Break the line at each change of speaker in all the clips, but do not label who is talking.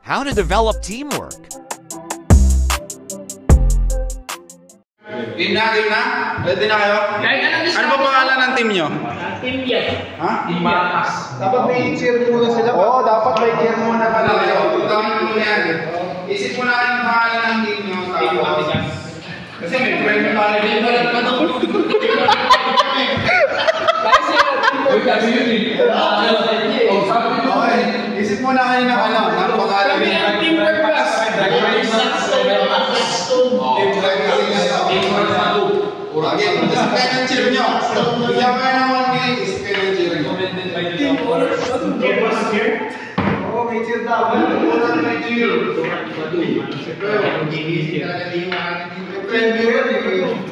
how to develop teamwork.
Team na? Ready na kayo? Ano ba pangalan ng team nyo?
Team yan.
Ha?
Team Malakas.
Dapat may cheer muna sila. Oo, dapat may cheer muna pala kayo. Isip mo na kayo ng pangalan ng team nyo. Kasi may premyo tayo dito. Okay, isip mo na kayo ng pangalan ng team Malakas. Again, isip kayo ng cheer nyo. Bigyan kayo ng 1 minute, isip kayo ng cheer nyo. Oo, may cheer daw. May cheer.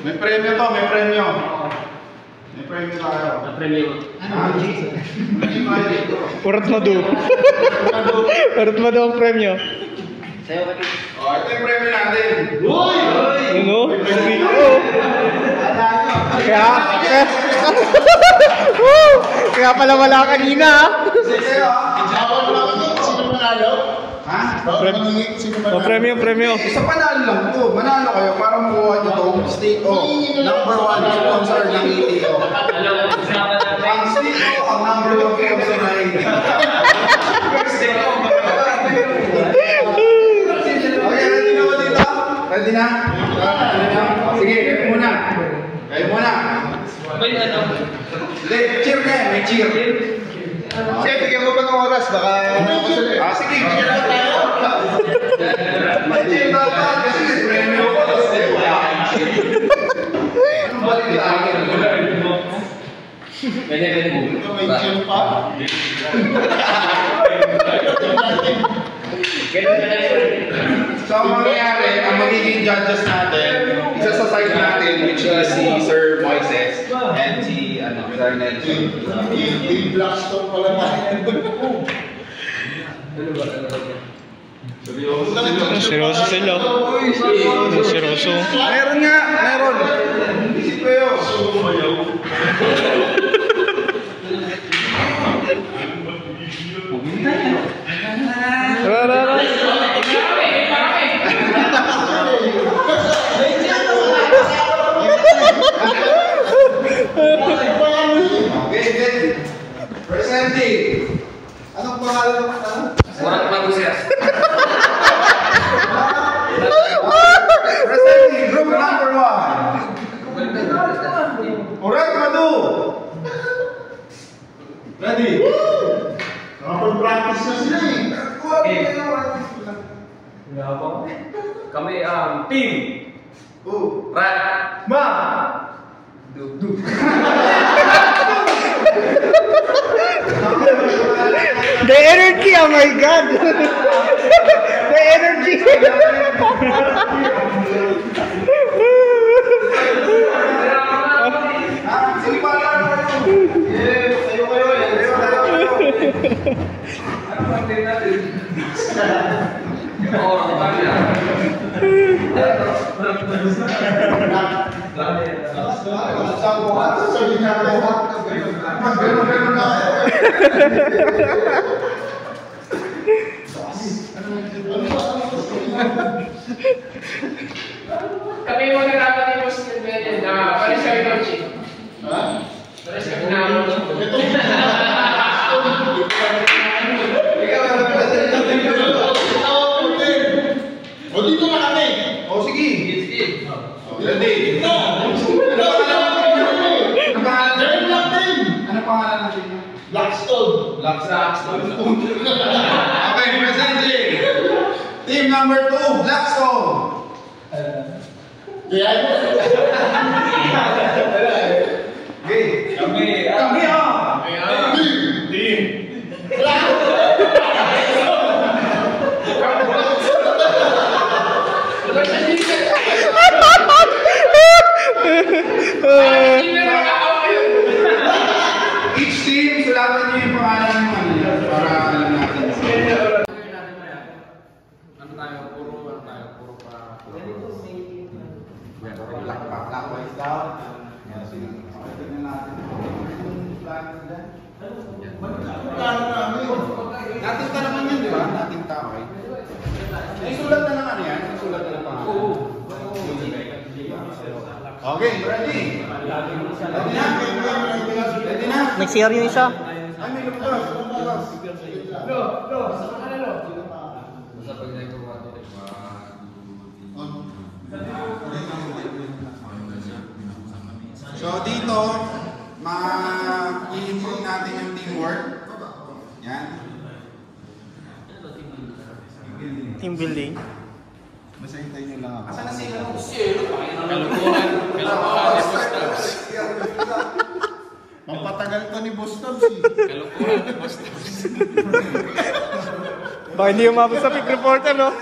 May premyo to, may premyo. May premyo tayo.
May premyo.
Urat mo do. Urat mo do ang premyo.
Sa'yo ka.
Oh, ito yung premyo natin.
Uy!
Ano? Kaya pala wala kanina.
Ha?
Premyo.
Isa panalo lang to. Manalo kayo para makuha nyo itong steak o number 1 sponsor ng ETO. Ang steak o ang number 1 sponsor ng ETO. Okay, ready na ba dito? Ready na? Sige, kayo muna.
May ano?
Cheer ka yan, may cheer. Sige, bigyan ko pa ng oras. Baka... sige, bigyan na tayo. May cheer dapat kasi may premyo ko. Ano ba dito akin?
Pwede.
May cheer pa? So, ang mangyayari, ang magiging judges natin, isa sa side natin, which is si Sir Moises and si Sir Nelson. Yung Blackstone pala tayo.
Seryoso sila. Seryoso.
Meron nga, meron. Isip ko yun. Okay. Presenting. Anong pangalan ng ano?
Warak Magusas.
Presenting group number 1. Urat Madu. Ready? Nakapag-practice na sila eh.
Kami ang team Rat
Ma.
The energy, oh my God! The energy!
Sige pa lang kayo. Yes, tayo kayo. Ano ba din natin?
Oo, ang pamilya. Kami yung nagkakaroon ni Boss Nelson na pares kami ng chick. Ha? Pares kami ng chick.
O dito na kami. O sige. Ready? Ano pangalan natin?
Blackstone.
Okay, presenting. Team number 2, Blackstone. Okay. Kami Team. Each team, sulatan niyo yung pangalan ng ano para alam natin.
Ano tayo? Puro pa.
Clockwise down. Tingnan natin. Natin ka naman yun, di ba? Natin tao. May sulat na naman yan. May sulat na naman. Okay, ready? Ready na? Ready na?
Next year yung isa.
Ay, may lumabas.
Lo, saan ka na lo?
So dito, ma-i-improve natin yung teamwork. Yan.
Team building.
Basta hintayin nyo lang ako.
Asan na sila? Kalukuhan.
Pampatagal to ni Boston si.
Kalukuhan ni Boston.
Baka hindi umabot sa pick reporter, no?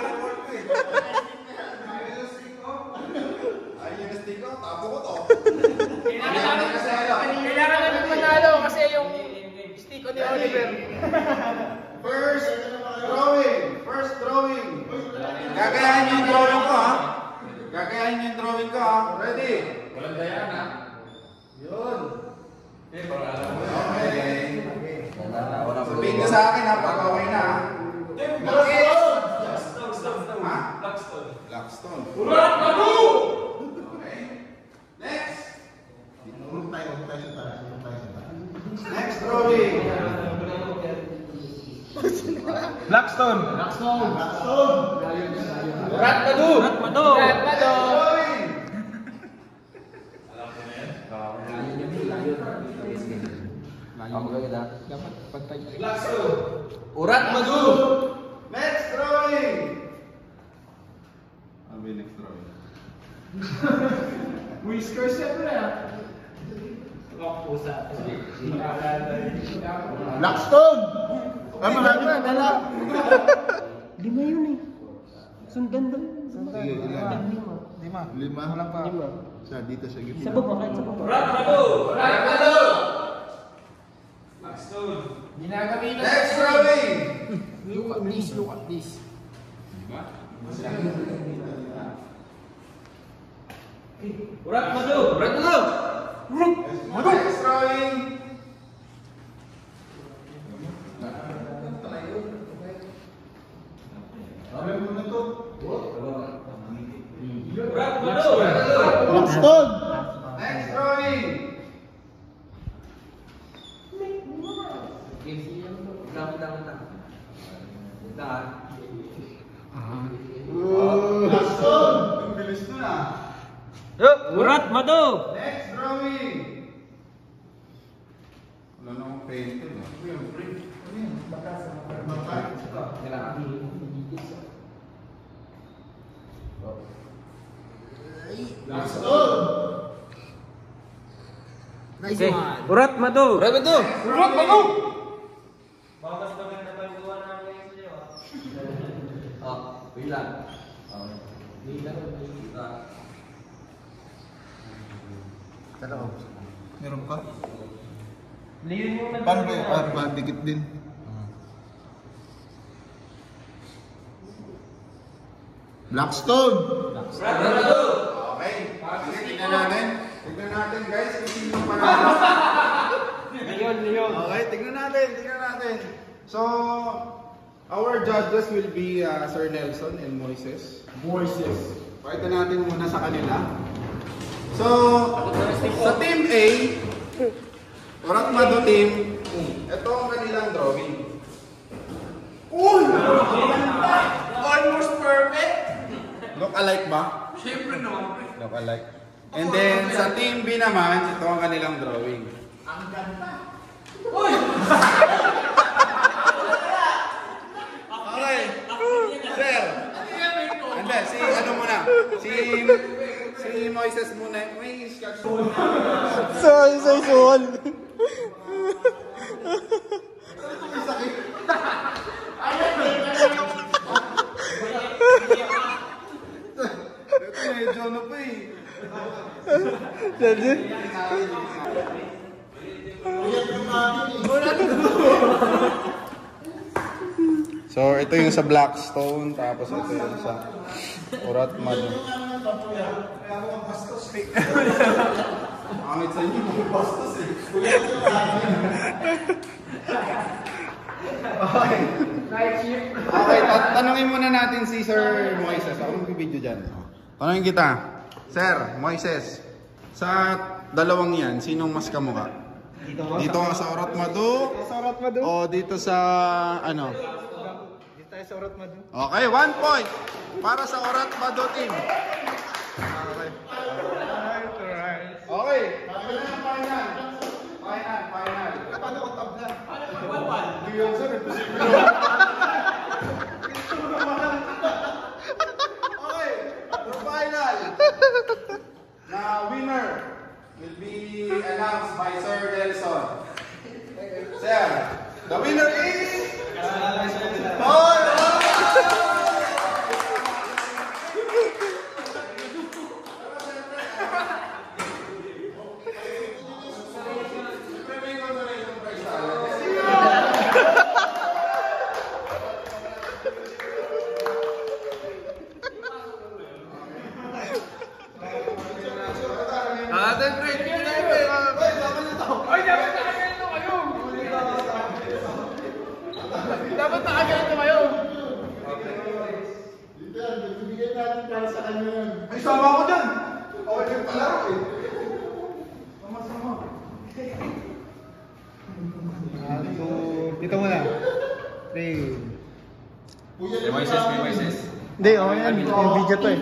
Ay, yung stick ko, tapo ko to.
Kailangan namin manalo kasi yung stick ko ni Oliver.
First drawing. Gagayahin niyo yung drawing ko, ha? Gagayahin niyo yung drawing ko, ha? Ready?
Walang dayaan, ha?
Yun. Okay. Sabihin niyo sa akin, ha? Pag okay na, ha? Blackstone.
Urat bago!
Okay. Next. Next drawing.
Blackstone.
Urat bago! Urat bago!
Drawing.
Urat bago!
Next drawing. Ano yung next drawing?
Whiskers siyempre, ha?
Blackstone! Ah, marami na, dala.
5 yun eh. Sundan doon.
Sige, ilan? 5 lang pa. 5. Sa dito sa gitna.
Sa baba, kahit sa baba.
Urat bago! Urat bago! Blackstone. Ginagamitan.
Next drawing.
Look at this. Urat bago! Urat bago!
Next drawing.
Urat bago!
Blackstone. Next drawing. Blackstone. Ang bilis nun, ah.
Urat, Mado!
Next drawing. Wala na akong painted, ah. Blackstone.
Okay. Urat, Mado! Urat, Mado!
Urat bago!
Meron pa? Paano ba yun? Ah, dikit din. Blackstone! Okay. Tignan natin. Tignan natin, guys. Kung sino pa natin. Okay, tignan natin. So, our judges will be Sir Nelson and Moises. Pakita natin muna sa kanila. So, sa Team A, Urat Mado Team, ito ang kanilang drawing. Uy!
Almost perfect!
Look alike ba?
Siyempre naman.
Look alike. And then, sa Team B naman, ito ang kanilang drawing.
Ang ganda! Uy!
Okay. Sir. Hindi, si ano muna. Si Moises muna. May sketch.
Soy.
Ito medyo ano pa eh. So, ito yung sa Blackstone, tapos ito yung sa Urat Mado. Angit sa inyo, bastos eh.
Night shift.
Okay, tanungin muna natin si Sir Moises. Ako mag-video dyan. Tanungin kita. Sir Moises, sa dalawang yan, sinong mas kamukha? Dito nga sa Orat Madu?
Sa Orat Madu?
O dito sa ano?
Dito tayo sa Orat Madu.
Okay, 1 point para sa Orat Madu team. Okay. Okay. Final. Paano ko tabla? Hindi yun, sir. Okay. The final. The winner will be announced by Sir Delson. Sir, the winner is...
Dapat nakaganito kayo.
Bibigyan natin para sa kanya yan. Ay, sama ako dyan! Okay din pala ako eh. Sama-sama.
So, dito muna. 3.
May Moises.
Hindi, okay yan. Yung video to eh.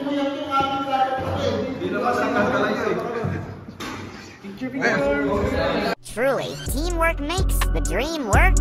Truly, teamwork makes the dream work.